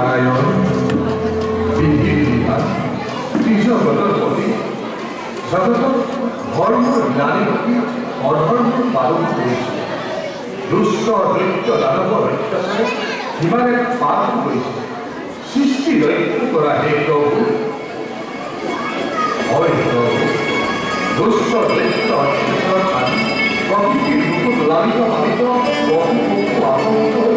নারায়ণ বিধির বিধান কৃষ্ণগতর প্রতি জগত ধর্ম জ্ঞানী অধর্ম পালন করেছে দুষ্ট দৈত্য দানব অত্যাচারে হিমালয় পালন করেছে সৃষ্টি দৈত্য করা হে প্রভু হয় প্রভু দুষ্ট দৈত্য অত্যাচার আদি প্রকৃতির মুকুট লালিত পালিত বহু বহু আনন্দ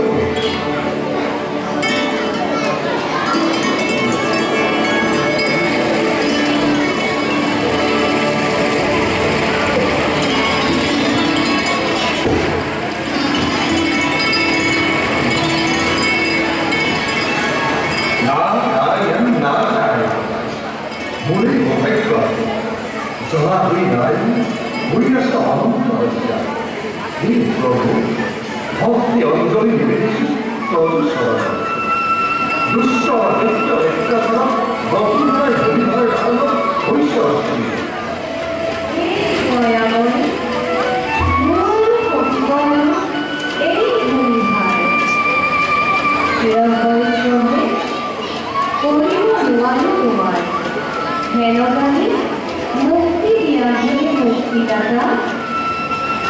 প্রভু ভক্তি অঞ্জলি নিবেদিত দুষ্ট অদৃষ্ট অত্যাচার বসুন্ধরায় ভূমিভার আলো হইছে অস্থির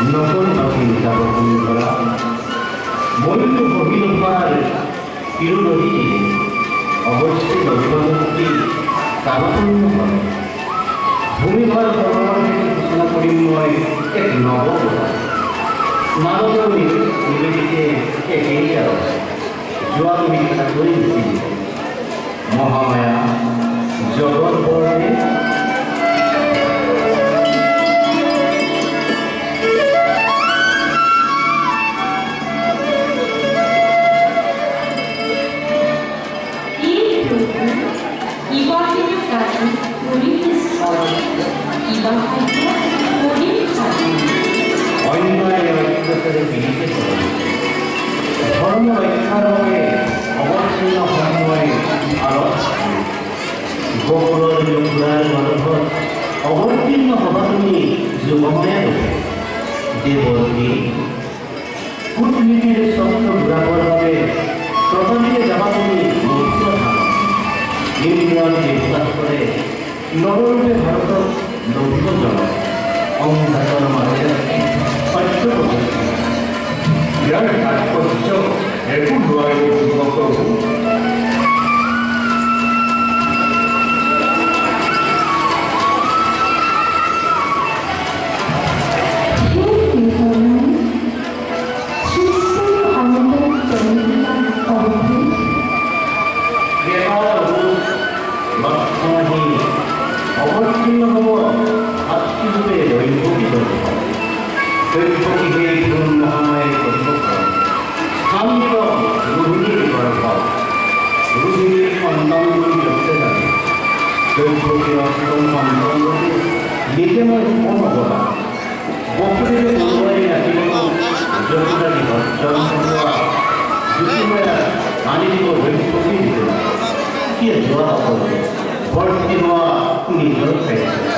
নকল নকল যাবতীয় করা মূল্য ভগিলভার তিরুনদী অবশ্যই নবীনমুক্তি কাবপূর্ণ হয় ভূমিভার ভগবান ঘোষণা করিময় এক নব মানব নিবেদিতে এক এইটা যোৱা তুমি কথা কৰি দিছিল মহামায়া জগৎ বৰ্ণে ধৰ্ম ৰক্ষাৰ বাবে অবতীৰ্ণ সময় আলোচ গোকুলৰ যুগলাৰ মানৱত অৱতীৰ্ণ হবা তুমি যুগময়া ৰূপে দেৱতী কূটনীতিৰ চক্ৰ ঘূৰাবৰ বাবে প্ৰথমতে যাবা তুমি মুক্ত ধাম ইন্দ্ৰৰ বিশ্বাস কৰে নৱৰূপে ভাৰতক লভিব জনায় অংঘাতৰ মাজেৰে সত্য প্ৰতিষ্ঠা ইয়াৰ তাৎপৰ্য একো নোৱাৰি যুৱকৰো অৱতীৰ্ণ হ'ব আত্মীৰূপে দৈৱকী দৈৱকী সেই গুণ মহামায়ে শান্ত রোহিণীর গর্ভ রোহিণীর সন্তানগুলি লক্ষ্যে যাবে দৈবকী অষ্টম সন্তানগুলি লিখে মই মন অবলা বকুলিৰে বলুৱাই ৰাখিব যশোদাৰী ভজন কৰোৱা জ্যোতিময়া আনি দিব দৈবকী দিলে কি যোৱা সকলে ভৰ্তি হোৱা নিজৰ খাইছে